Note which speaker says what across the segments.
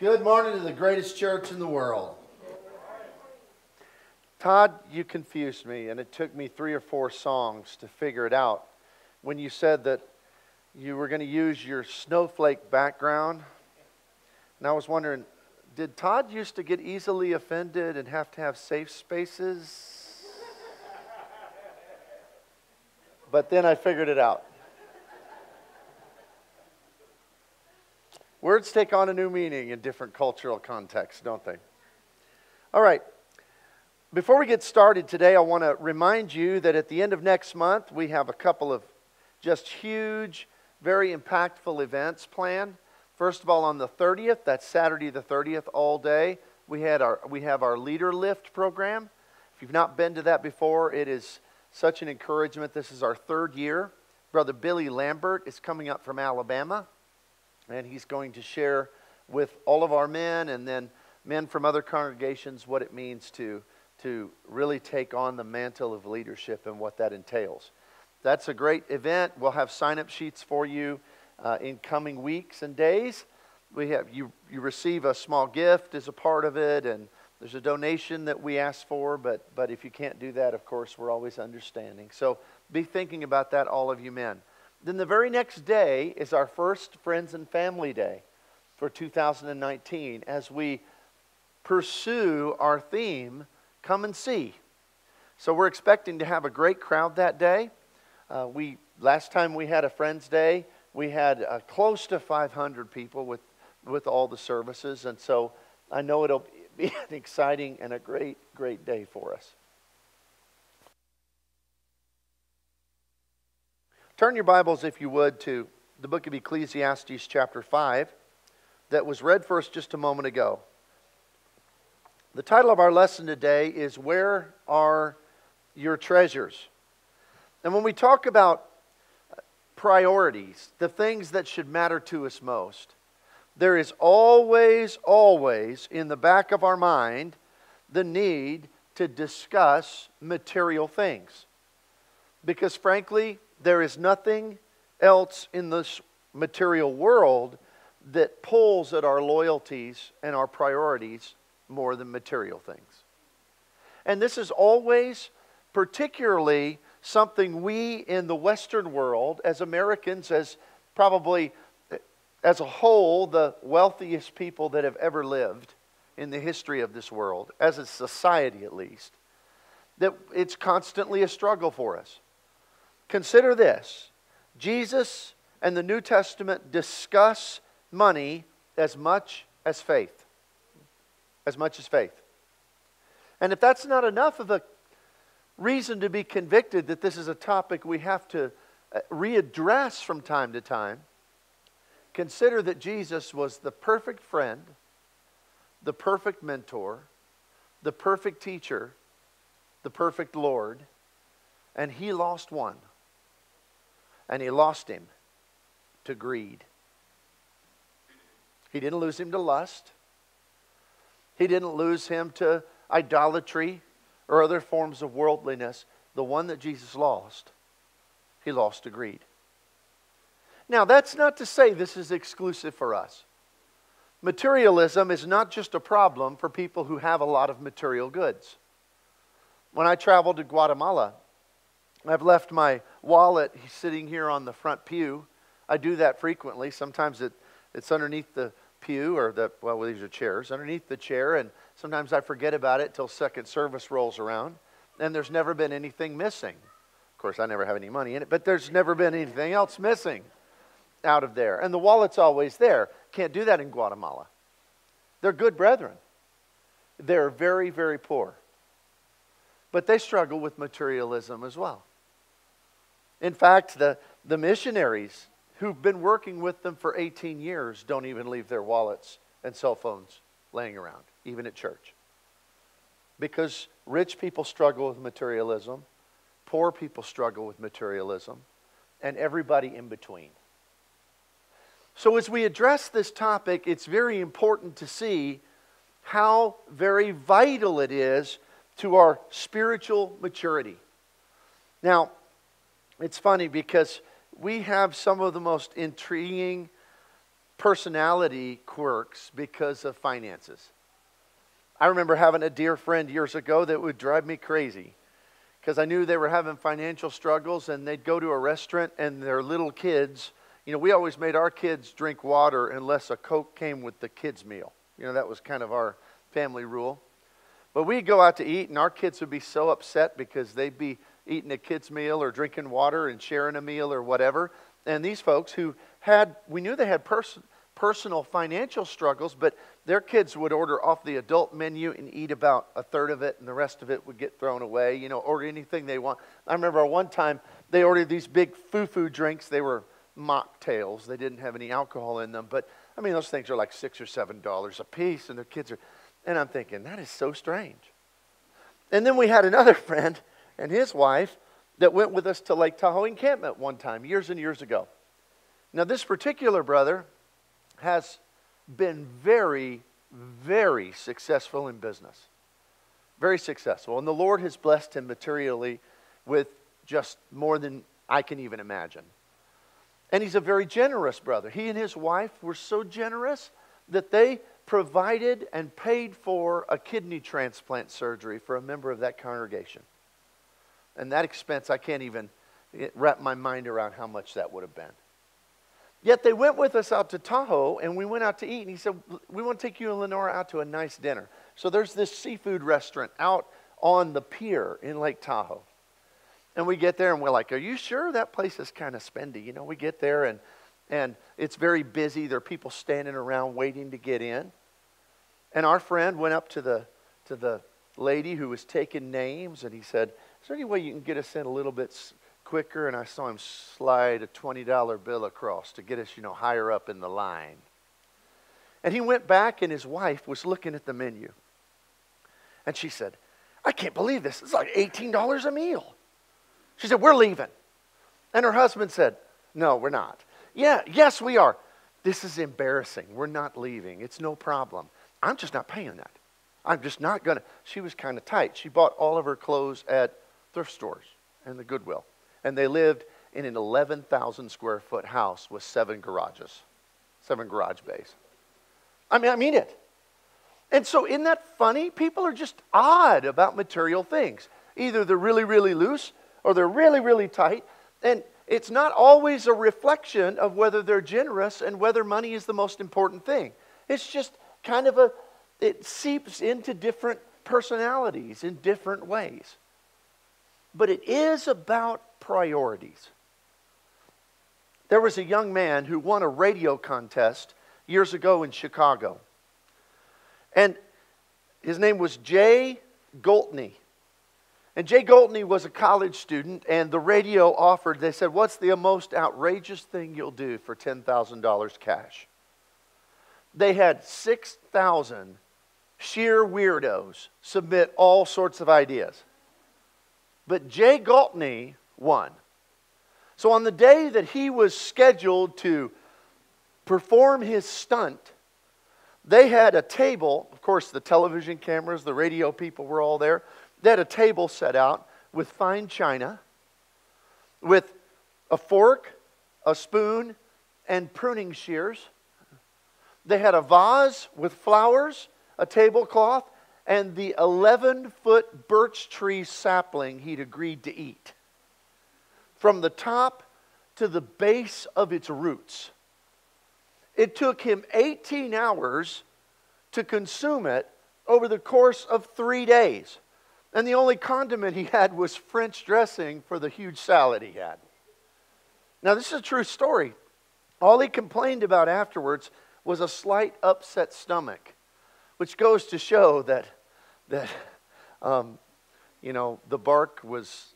Speaker 1: Good morning to the greatest church in the world. Todd, you confused me, and it took me 3 or 4 songs to figure it out. When you said that you were going to use your snowflake background, and I was wondering, did Todd used to get easily offended and have to have safe spaces? But then I figured it out. Words take on a new meaning in different cultural contexts, don't they? All right. Before we get started today, I want to remind you that at the end of next month, we have a couple of just huge, very impactful events planned. First of all, on the 30th, that's Saturday the 30th, all day, we have our Leader Lift program. If you've not been to that before, it is such an encouragement. This is our 3rd year. Brother Billy Lambert is coming up from Alabama, and he's going to share with all of our men and then men from other congregations what it means to really take on the mantle of leadership and what that entails. That's a great event. We'll have sign-up sheets for you in coming weeks and days. We have you receive a small gift as a part of it, and there's a donation that we ask for, but if you can't do that, of course, we're always understanding. So be thinking about that, all of you men. Then the very next day is our first Friends and Family Day for 2019 as we pursue our theme, Come and See. So we're expecting to have a great crowd that day. Last time we had a Friends Day, we had close to 500 people with all the services. And so I know it'll be an exciting and a great, great day for us. Turn your Bibles, if you would, to the book of Ecclesiastes chapter 5 that was read for us just a moment ago. The title of our lesson today is, Where Are Your Treasures? And when we talk about priorities, the things that should matter to us most, there is always, always in the back of our mind the need to discuss material things. Because frankly, there is nothing else in this material world that pulls at our loyalties and our priorities more than material things. And this is always particularly something we in the Western world, as Americans, as probably as a whole, the wealthiest people that have ever lived in the history of this world, as a society at least, that it's constantly a struggle for us. Consider this. Jesus and the New Testament discuss money as much as faith. As much as faith. And if that's not enough of a reason to be convicted that this is a topic we have to readdress from time to time, consider that Jesus was the perfect friend, the perfect mentor, the perfect teacher, the perfect Lord, and He lost one. And He lost him to greed. He didn't lose him to lust. He didn't lose him to idolatry or other forms of worldliness. The one that Jesus lost, He lost to greed. Now, that's not to say this is exclusive for us. Materialism is not just a problem for people who have a lot of material goods. When I traveled to Guatemala, I've left my wallet sitting here on the front pew. I do that frequently. Sometimes it's underneath the pew, or these are chairs, underneath the chair, and sometimes I forget about it till second service rolls around, and there's never been anything missing. Of course, I never have any money in it, but there's never been anything else missing out of there. And the wallet's always there. Can't do that in Guatemala. They're good brethren. They're very, very poor. But they struggle with materialism as well. In fact, the missionaries who've been working with them for 18 years don't even leave their wallets and cell phones laying around, even at church. Because rich people struggle with materialism, poor people struggle with materialism, and everybody in between. So as we address this topic, it's very important to see how very vital it is to our spiritual maturity. Now, it's funny because we have some of the most intriguing personality quirks because of finances. I remember having a dear friend years ago that would drive me crazy because I knew they were having financial struggles, and they'd go to a restaurant and their little kids, we always made our kids drink water unless a Coke came with the kids' meal. That was kind of our family rule. But we'd go out to eat, and our kids would be so upset because they'd be eating a kid's meal or drinking water and sharing a meal or whatever. And these folks we knew they had personal financial struggles, but their kids would order off the adult menu and eat about a third of it, and the rest of it would get thrown away, order anything they want. I remember one time they ordered these big foo-foo drinks. They were mocktails. They didn't have any alcohol in them, but those things are like $6 or $7 a piece, and their kids are, and I'm thinking, that is so strange. And then we had another friend and his wife that went with us to Lake Tahoe encampment one time, years and years ago. Now, this particular brother has been very, very successful in business. Very successful. And the Lord has blessed him materially with just more than I can even imagine. And he's a very generous brother. He and his wife were so generous that they provided and paid for a kidney transplant surgery for a member of that congregation. And that expense, I can't even wrap my mind around how much that would have been. Yet they went with us out to Tahoe, and we went out to eat. And he said, we want to take you and Lenora out to a nice dinner. So there's this seafood restaurant out on the pier in Lake Tahoe. And we get there, and we're like, are you sure? That place is kind of spendy. We get there, and it's very busy. There are people standing around waiting to get in. And our friend went up to the lady who was taking names, and he said, is there any way you can get us in a little bit quicker? And I saw him slide a $20 bill across to get us, higher up in the line. And he went back, and his wife was looking at the menu. And she said, I can't believe this. It's like $18 a meal. She said, we're leaving. And her husband said, no, we're not. Yes, we are. This is embarrassing. We're not leaving. It's no problem. I'm just not paying that. I'm just not going to. She was kind of tight. She bought all of her clothes at thrift stores and the Goodwill. And they lived in an 11,000 square foot house with 7 garage bays. I mean it. And so isn't that funny? People are just odd about material things. Either they're really, really loose or they're really, really tight. And it's not always a reflection of whether they're generous and whether money is the most important thing. It's just kind of it seeps into different personalities in different ways. But it is about priorities. There was a young man who won a radio contest years ago in Chicago. And his name was Jay Goltney. And Jay Goltney was a college student, and the radio offered, they said, what's the most outrageous thing you'll do for $10,000 cash? They had 6,000 sheer weirdos submit all sorts of ideas. But Jay Goltney won. So on the day that he was scheduled to perform his stunt, they had a table. Of course, the television cameras, the radio people were all there. They had a table set out with fine china, with a fork, a spoon, and pruning shears. They had a vase with flowers, a tablecloth, and the 11-foot birch tree sapling he'd agreed to eat. From the top to the base of its roots. It took him 18 hours to consume it over the course of 3 days. And the only condiment he had was French dressing for the huge salad he had. Now, this is a true story. All he complained about afterwards was a slight upset stomach, which goes to show that the bark was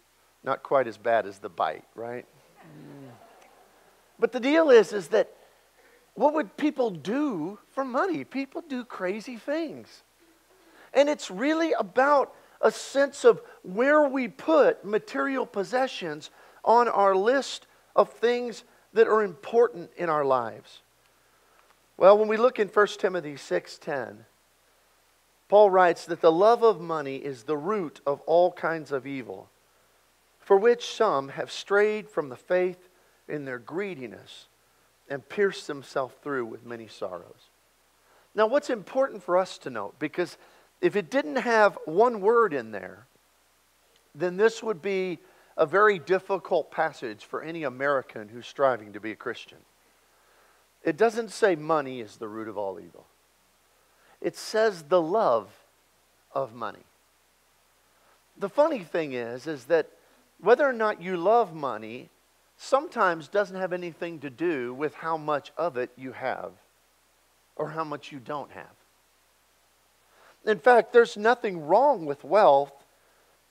Speaker 1: not quite as bad as the bite, right? But the deal is that what would people do for money? People do crazy things. And it's really about a sense of where we put material possessions on our list of things that are important in our lives. Well, when we look in 1 Timothy 6:10, Paul writes that the love of money is the root of all kinds of evil, for which some have strayed from the faith in their greediness and pierced himself through with many sorrows. Now, what's important for us to note, because if it didn't have one word in there, then this would be a very difficult passage for any American who's striving to be a Christian. It doesn't say money is the root of all evil. It says the love of money. The funny thing is that whether or not you love money sometimes doesn't have anything to do with how much of it you have or how much you don't have. In fact, there's nothing wrong with wealth.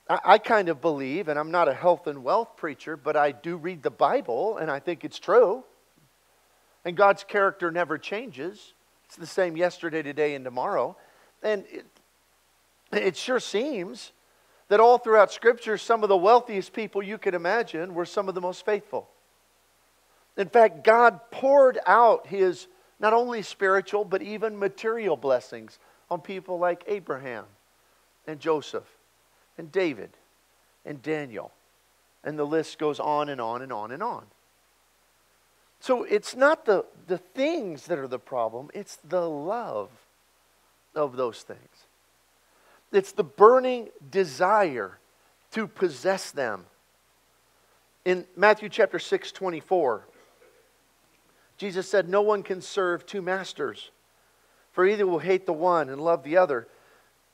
Speaker 1: I kind of believe, and I'm not a health and wealth preacher, but I do read the Bible, and I think it's true. And God's character never changes. It's the same yesterday, today, and tomorrow. And it sure seems that all throughout Scripture, some of the wealthiest people you could imagine were some of the most faithful. In fact, God poured out His not only spiritual, but even material blessings on people like Abraham and Joseph and David and Daniel. And the list goes on and on and on and on. So it's not the things that are the problem, it's the love of those things. It's the burning desire to possess them. In Matthew chapter 6:24, Jesus said, "No one can serve two masters, for either will hate the one and love the other,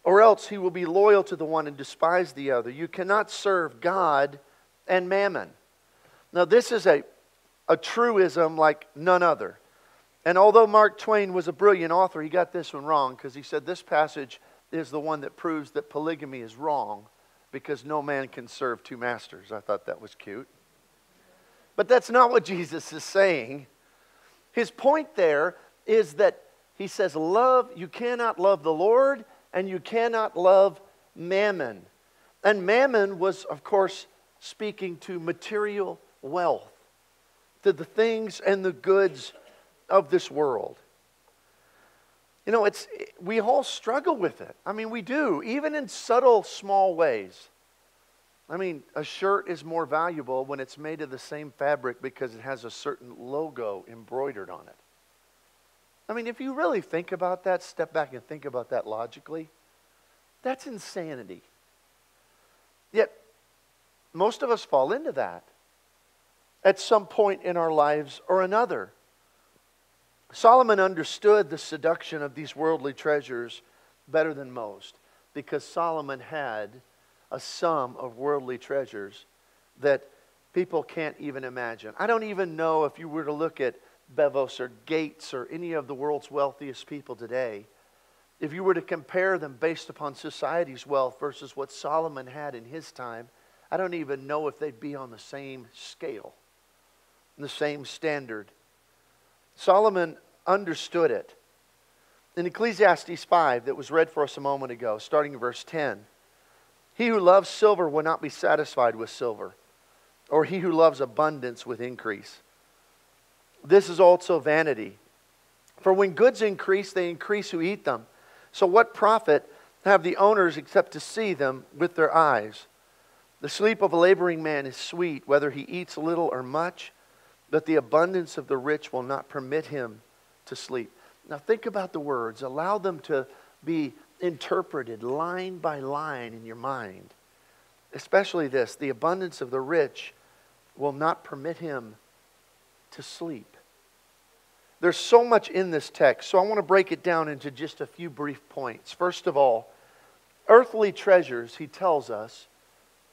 Speaker 1: or else he will be loyal to the one and despise the other. You cannot serve God and mammon." Now this is a truism like none other. And although Mark Twain was a brilliant author, he got this one wrong, because he said this passage is the one that proves that polygamy is wrong, because no man can serve two masters. I thought that was cute. But that's not what Jesus is saying. His point there is that he says, you cannot love the Lord and you cannot love mammon. And mammon was, of course, speaking to material wealth, to the things and the goods of this world. You know, we all struggle with it. I mean, we do, even in subtle, small ways. I mean, a shirt is more valuable when it's made of the same fabric because it has a certain logo embroidered on it. I mean, if you really think about that, step back and think about that logically, that's insanity. Yet, most of us fall into that at some point in our lives or another. Solomon understood the seduction of these worldly treasures better than most, because Solomon had a sum of worldly treasures that people can't even imagine. I don't even know if you were to look at Bezos or Gates or any of the world's wealthiest people today, if you were to compare them based upon society's wealth versus what Solomon had in his time, I don't even know if they'd be on the same scale, the same standard. Solomon understood it. In Ecclesiastes 5, that was read for us a moment ago, starting in verse 10, "He who loves silver will not be satisfied with silver, or he who loves abundance with increase. This is also vanity. For when goods increase, they increase who eat them. So what profit have the owners except to see them with their eyes? The sleep of a laboring man is sweet, whether he eats little or much, but the abundance of the rich will not permit him to sleep." Now think about the words. Allow them to be interpreted line by line in your mind. Especially this: the abundance of the rich will not permit him to sleep. There's so much in this text, so I want to break it down into just a few brief points. First of all, earthly treasures, he tells us,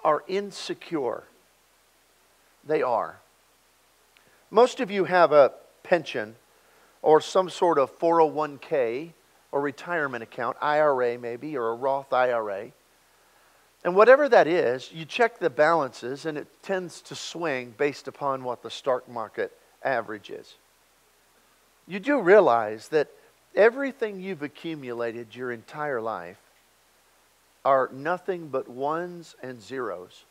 Speaker 1: are insecure. They are. Most of you have a pension or some sort of 401k or retirement account, IRA maybe, or a Roth IRA. And whatever that is, you check the balances and it tends to swing based upon what the stock market average is. You do realize that everything you've accumulated your entire life are nothing but ones and zeros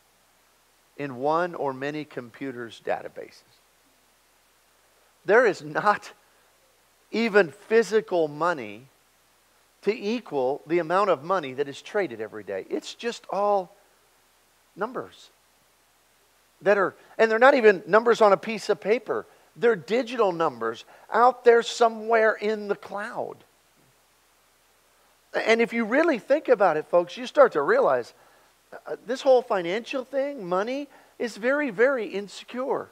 Speaker 1: in one or many computers' databases. There is not even physical money to equal the amount of money that is traded every day. It's just all numbers and they're not even numbers on a piece of paper. their digital numbers out there somewhere in the cloud. And if you really think about it, folks, you start to realize this whole financial thing, money, is very, very insecure.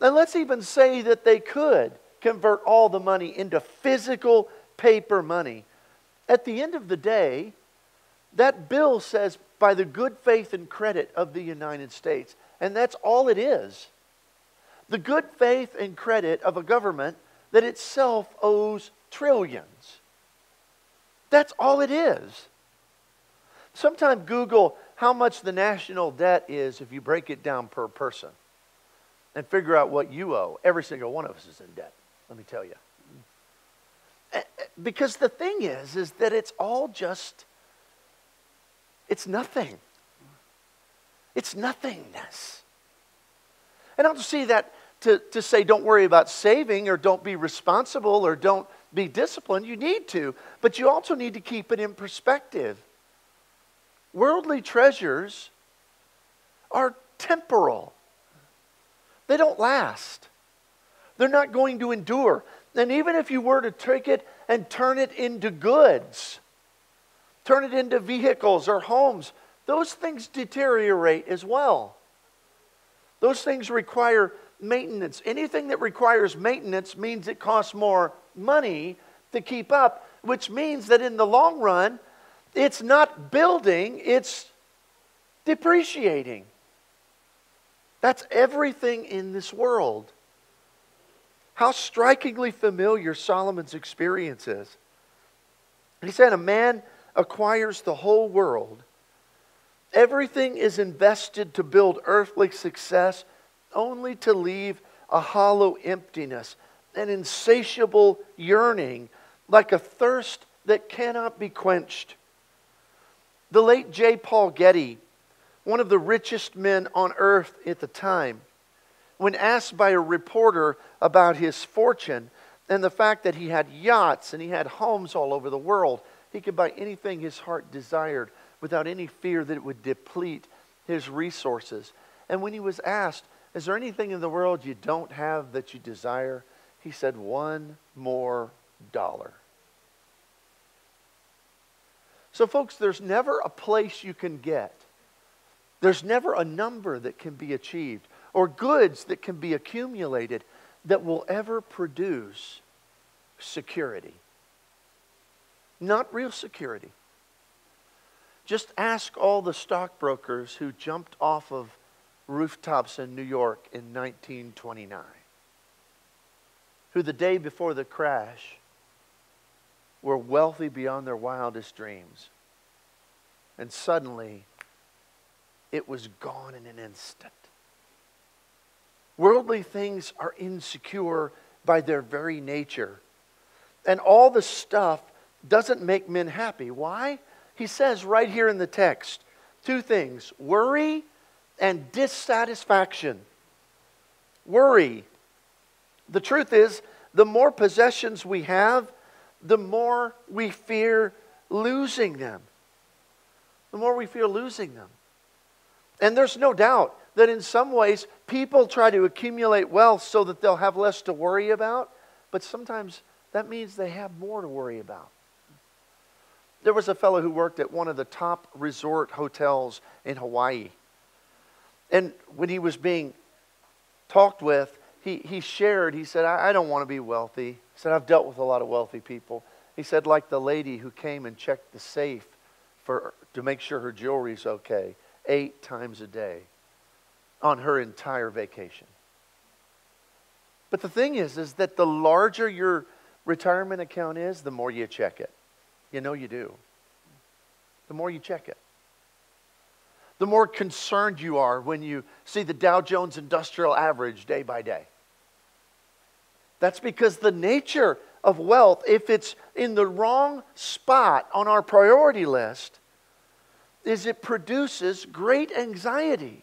Speaker 1: And let's even say that they could convert all the money into physical paper money. At the end of the day, that bill says by the good faith and credit of the United States. And that's all it is. The good faith and credit of a government that itself owes trillions. That's all it is. Sometime Google how much the national debt is if you break it down per person. And figure out what you owe. Every single one of us is in debt, let me tell you. Because the thing is that it's all just, it's nothing. It's nothingness. And I don't see that to say don't worry about saving or don't be responsible or don't be disciplined. You need to, but you also need to keep it in perspective. Worldly treasures are temporal. They don't last. They're not going to endure. And even if you were to take it and turn it into goods, turn it into vehicles or homes, those things deteriorate as well. Those things require maintenance. Anything that requires maintenance means it costs more money to keep up, which means that in the long run, it's not building, it's depreciating. That's everything in this world. How strikingly familiar Solomon's experience is. He said, a man acquires the whole world. Everything is invested to build earthly success, only to leave a hollow emptiness, an insatiable yearning, like a thirst that cannot be quenched. The late J. Paul Getty, one of the richest men on earth at the time, when asked by a reporter about his fortune and the fact that he had yachts and he had homes all over the world, he could buy anything his heart desired without any fear that it would deplete his resources. And when he was asked, is there anything in the world you don't have that you desire? He said, $1 more. So folks, there's never a place you can get. There's never a number that can be achieved or goods that can be accumulated that will ever produce security. Not real security. Just ask all the stockbrokers who jumped off of rooftops in New York in 1929, who the day before the crash were wealthy beyond their wildest dreams. And suddenly, it was gone in an instant. Worldly things are insecure by their very nature. And all the stuff doesn't make men happy. Why? He says right here in the text, two things: worry and dissatisfaction. Worry. The truth is, the more possessions we have, the more we fear losing them. The more we fear losing them. And there's no doubt that in some ways, people try to accumulate wealth so that they'll have less to worry about. But sometimes that means they have more to worry about. There was a fellow who worked at one of the top resort hotels in Hawaii. And when he was being talked with, he shared, he said, I don't want to be wealthy. He said, I've dealt with a lot of wealthy people. He said, like the lady who came and checked the safe to make sure her jewelry's okay 8 times a day on her entire vacation. But the thing is that the larger your retirement account is, the more you check it. You know you do. The more you check it. The more concerned you are when you see the Dow Jones Industrial Average day by day. That's because the nature of wealth, if it's in the wrong spot on our priority list, is it produces great anxiety,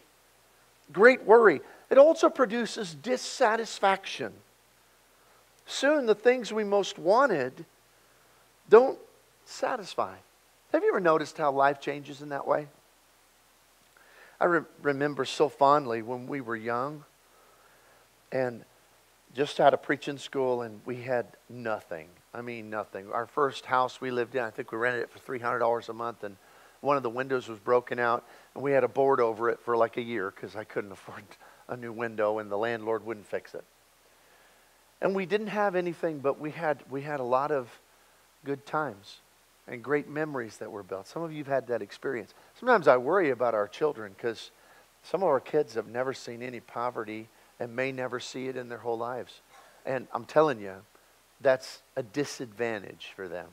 Speaker 1: great worry. It also produces dissatisfaction. Soon the things we most wanted don't satisfy. Have you ever noticed how life changes in that way? I remember so fondly when we were young, and just out of preaching school, and we had nothing. I mean, nothing. Our first house we lived in, I think we rented it for $300 a month, and one of the windows was broken out, and we had a board over it for like a year because I couldn't afford a new window, and the landlord wouldn't fix it. And we didn't have anything, but we had a lot of good times and great memories that were built. Some of you have had that experience. Sometimes I worry about our children because some of our kids have never seen any poverty and may never see it in their whole lives. And I'm telling you, that's a disadvantage for them.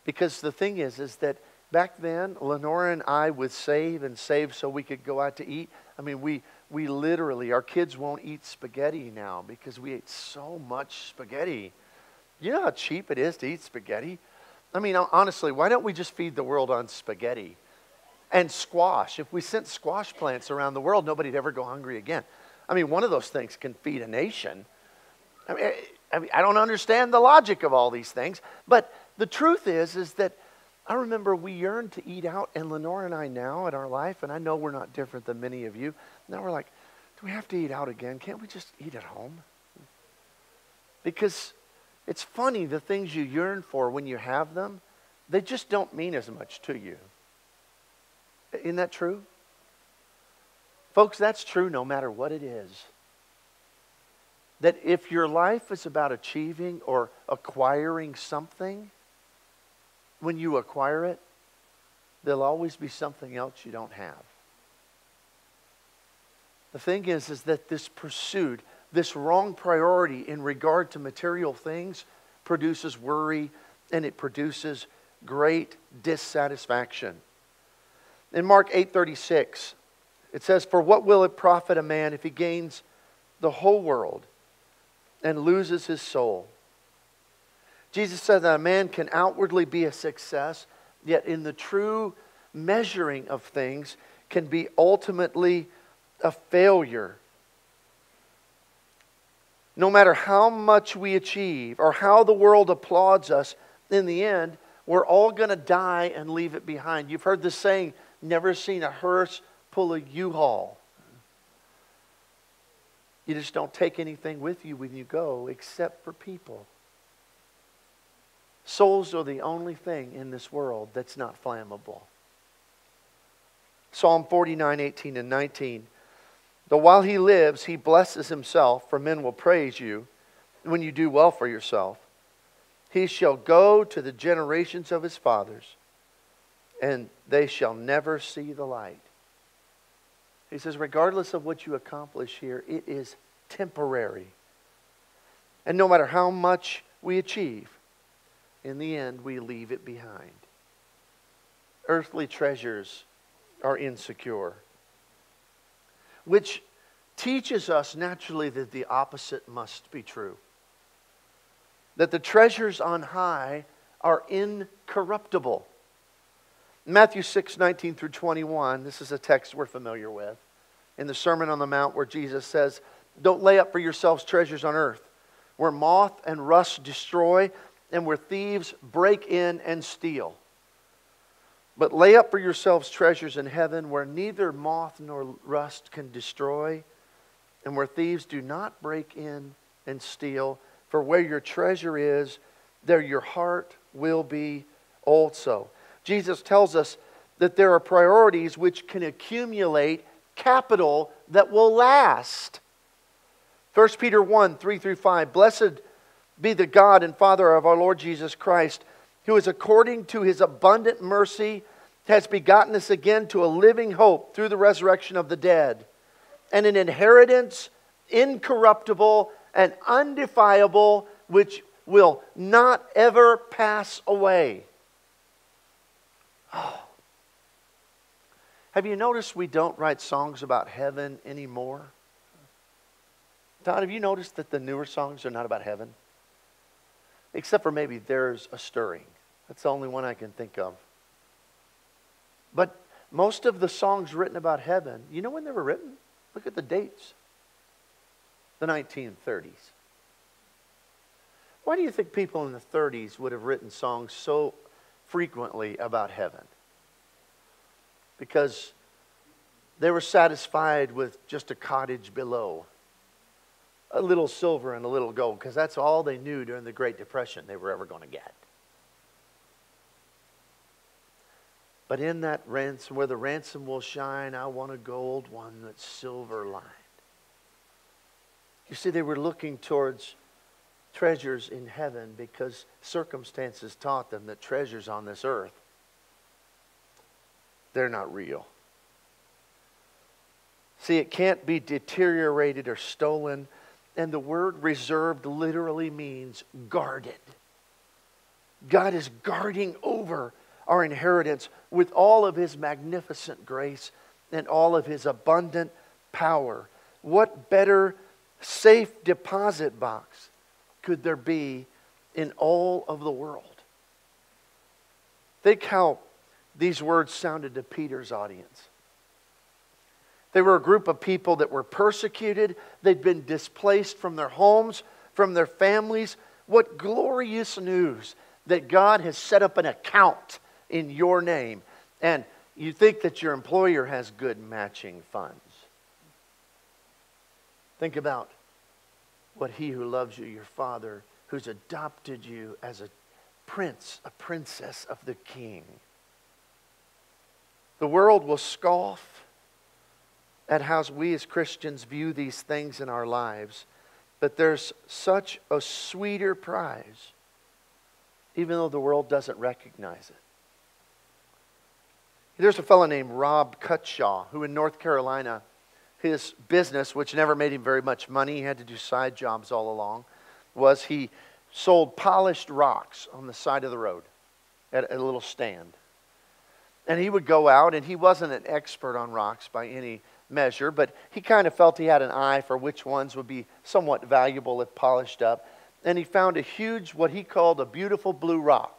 Speaker 1: Because the thing is that back then, Lenora and I would save so we could go out to eat. I mean, we literally, our kids won't eat spaghetti now because we ate so much spaghetti. You know how cheap it is to eat spaghetti? I mean, honestly, why don't we just feed the world on spaghetti and squash? If we sent squash plants around the world, nobody'd ever go hungry again. I mean, one of those things can feed a nation. I mean, I don't understand the logic of all these things, but the truth is that I remember we yearned to eat out, and Lenore and I now in our life, and I know we're not different than many of you, now we're like, do we have to eat out again? Can't we just eat at home? Because it's funny, the things you yearn for when you have them, they just don't mean as much to you. Isn't that true? Folks, that's true no matter what it is. That if your life is about achieving or acquiring something, when you acquire it, there'll always be something else you don't have. The thing is that this pursuit, this wrong priority in regard to material things produces worry, and it produces great dissatisfaction. In Mark 8:36, it says, "For what will it profit a man if he gains the whole world and loses his soul?" Jesus said that a man can outwardly be a success, yet in the true measuring of things can be ultimately a failure. No matter how much we achieve or how the world applauds us, in the end, we're all going to die and leave it behind. You've heard this saying, never seen a hearse pull a U-Haul. You just don't take anything with you when you go except for people. Souls are the only thing in this world that's not flammable. Psalm 49:18 and 19. "Though while he lives, he blesses himself, for men will praise you when you do well for yourself. He shall go to the generations of his fathers, and they shall never see the light." He says, regardless of what you accomplish here, it is temporary. And no matter how much we achieve, in the end, we leave it behind. Earthly treasures are insecure, which teaches us naturally that the opposite must be true. That the treasures on high are incorruptible. Matthew 6:19 through 21, this is a text we're familiar with. In the Sermon on the Mount where Jesus says, "Don't lay up for yourselves treasures on earth, where moth and rust destroy, and where thieves break in and steal. But lay up for yourselves treasures in heaven, where neither moth nor rust can destroy, and where thieves do not break in and steal. For where your treasure is, there your heart will be also." Jesus tells us that there are priorities which can accumulate capital that will last. 1 Peter 1:3 through 5. "Blessed be the God and Father of our Lord Jesus Christ, who is according to his abundant mercy has begotten us again to a living hope through the resurrection of the dead, and an inheritance incorruptible and undefilable, which will not ever pass away." Oh. Have you noticed we don't write songs about heaven anymore? Todd, have you noticed that the newer songs are not about heaven? Except for maybe "There's a Stirring." That's the only one I can think of. But most of the songs written about heaven, you know when they were written? Look at the dates. The 1930s. Why do you think people in the 30s would have written songs so frequently about heaven? Because they were satisfied with just a cottage below. a little silver and a little gold, because that's all they knew during the Great Depression they were ever going to get. But in that ransom, where the ransom will shine, I want a gold one that's silver lined. You see, they were looking towards treasures in heaven because circumstances taught them that treasures on this earth, they're not real. See, it can't be deteriorated or stolen. And the word reserved literally means guarded. God is guarding over our inheritance with all of His magnificent grace and all of His abundant power. What better safe deposit box could there be in all of the world? Think how these words sounded to Peter's audience. They were a group of people that were persecuted. They'd been displaced from their homes, from their families. What glorious news that God has set up an account in your name. And you think that your employer has good matching funds. Think about what He who loves you, your Father, who's adopted you as a prince, a princess of the King. The world will scoff at how we as Christians view these things in our lives. But there's such a sweeter prize, even though the world doesn't recognize it. There's a fellow named Rob Cutshaw, who in North Carolina, his business, which never made him very much money, he had to do side jobs all along, was he sold polished rocks on the side of the road at a little stand. And he would go out, and he wasn't an expert on rocks by any measure, but he kind of felt he had an eye for which ones would be somewhat valuable if polished up. And he found a huge, what he called a beautiful blue rock.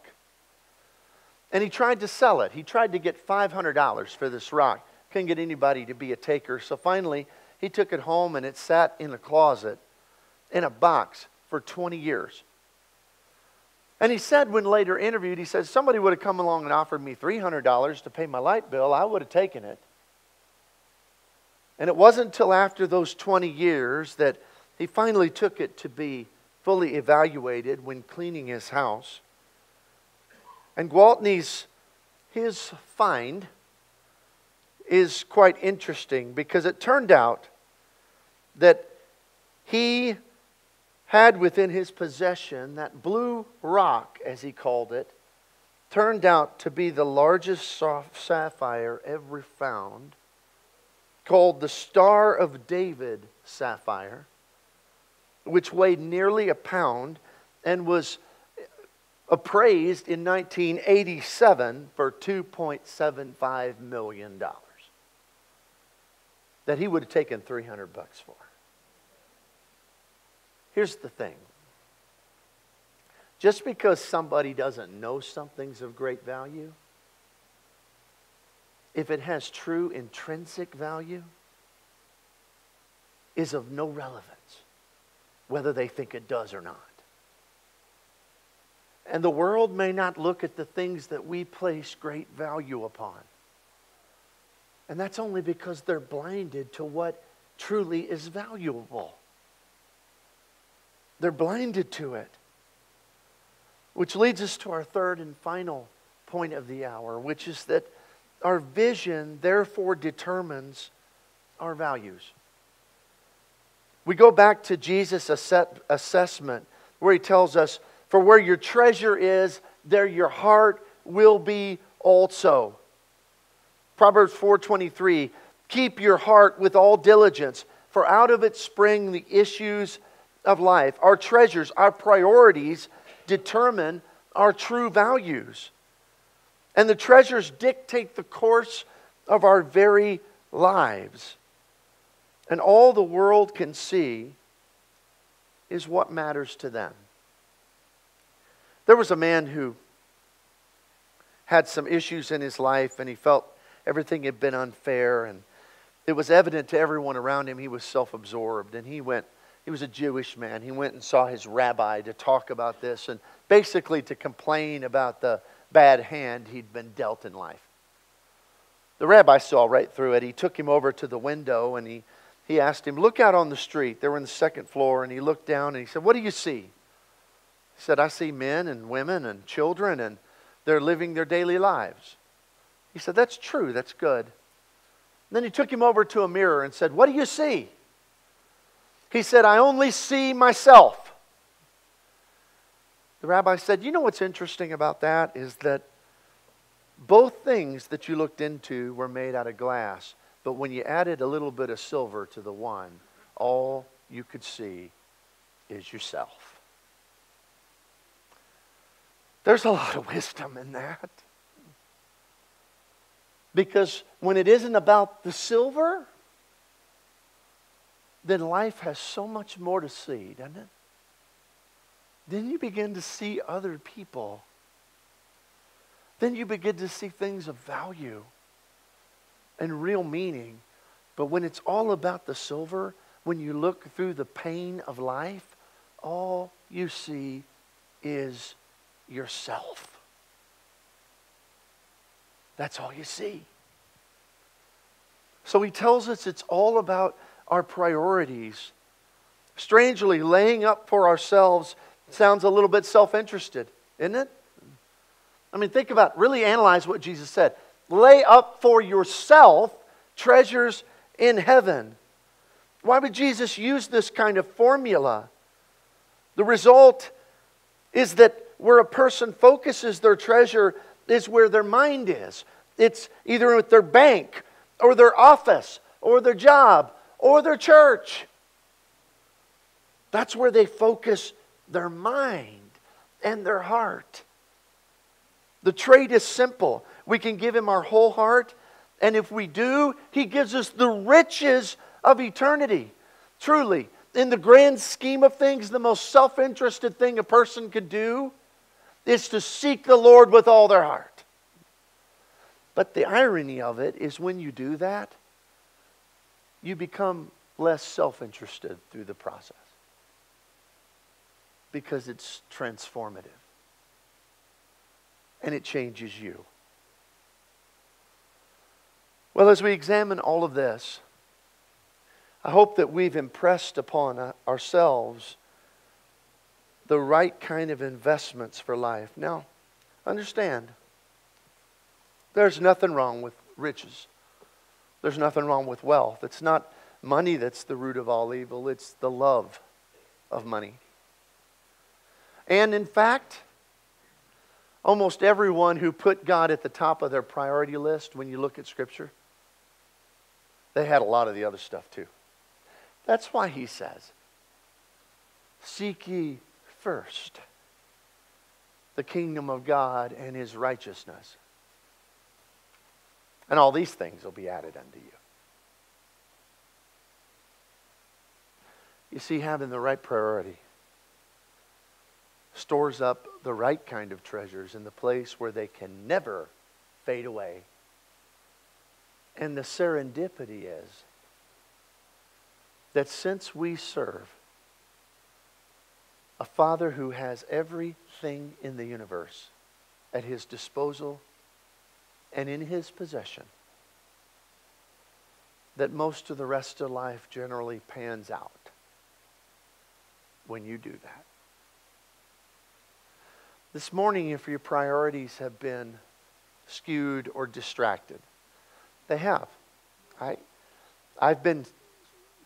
Speaker 1: And he tried to sell it. He tried to get $500 for this rock. Couldn't get anybody to be a taker. So finally, he took it home, and it sat in a closet in a box for 20 years. And he said when later interviewed, he said, somebody would have come along and offered me $300 to pay my light bill, I would have taken it. And it wasn't until after those 20 years that he finally took it to be fully evaluated when cleaning his house. And Gwaltney's, his find is quite interesting because it turned out that he had within his possession that blue rock, as he called it, turned out to be the largest soft sapphire ever found, called the Star of David sapphire, which weighed nearly a pound and was appraised in 1987 for $2.75 million. That he would have taken $300 for. Here's the thing. Just because somebody doesn't know something's of great value, if it has true intrinsic value, is of no relevance, whether they think it does or not. And the world may not look at the things that we place great value upon. And that's only because they're blinded to what truly is valuable. They're blinded to it. Which leads us to our third and final point of the hour, which is that our vision therefore determines our values. We go back to Jesus' assessment where He tells us, for where your treasure is, there your heart will be also. Proverbs 4:23, keep your heart with all diligence, for out of it spring the issues of life. Our treasures, our priorities determine our true values. And the treasures dictate the course of our very lives. And all the world can see is what matters to them. There was a man who had some issues in his life, and he felt everything had been unfair, and it was evident to everyone around him he was self-absorbed. And he was a Jewish man. He went and saw his rabbi to talk about this and basically to complain about the bad hand he'd been dealt in life. The rabbi saw right through it. He took him over to the window and he he asked him, look out on the street. They were on the second floor, and he looked down and he said, what do you see? He said, I see men and women and children, and they're living their daily lives. He said, that's true, that's good. And then he took him over to a mirror and said, what do you see? He said, I only see myself. The rabbi said, you know what's interesting about that is that both things that you looked into were made out of glass, but when you added a little bit of silver to the one, all you could see is yourself. There's a lot of wisdom in that. Because when it isn't about the silver, then life has so much more to see, doesn't it? Then you begin to see other people. Then you begin to see things of value and real meaning. But when it's all about the silver, when you look through the pain of life, all you see is yourself. That's all you see. So he tells us it's all about our priorities. Strangely, laying up for ourselves sounds a little bit self-interested, isn't it? I mean, think about it. Really analyze what Jesus said. Lay up for yourself treasures in heaven. Why would Jesus use this kind of formula? The result is that where a person focuses their treasure is where their mind is. It's either with their bank or their office or their job or their church. That's where they focus their mind and their heart. The trade is simple. We can give Him our whole heart, and if we do, He gives us the riches of eternity. Truly, in the grand scheme of things, the most self-interested thing a person could do is to seek the Lord with all their heart. But the irony of it is when you do that, you become less self-interested through the process. Because it's transformative. And it changes you. Well, as we examine all of this, I hope that we've impressed upon ourselves the right kind of investments for life. Now, understand, there's nothing wrong with riches. There's nothing wrong with wealth. It's not money that's the root of all evil. It's the love of money. And in fact, almost everyone who put God at the top of their priority list, when you look at Scripture, they had a lot of the other stuff too. That's why He says, seek ye first the kingdom of God and His righteousness, and all these things will be added unto you. You see, having the right priority stores up the right kind of treasures in the place where they can never fade away. And the serendipity is that since we serve a Father who has everything in the universe at His disposal and in His possession, that most of the rest of life generally pans out when you do that. This morning, if your priorities have been skewed or distracted, they have. I've been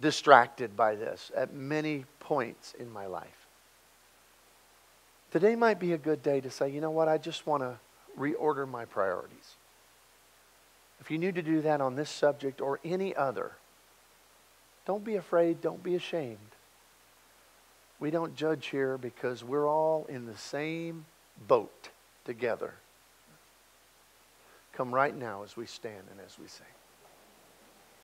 Speaker 1: distracted by this at many points in my life. Today might be a good day to say, you know what, I just want to reorder my priorities. If you need to do that on this subject or any other, don't be afraid, don't be ashamed. We don't judge here because we're all in the same boat together. Come right now as we stand and as we sing.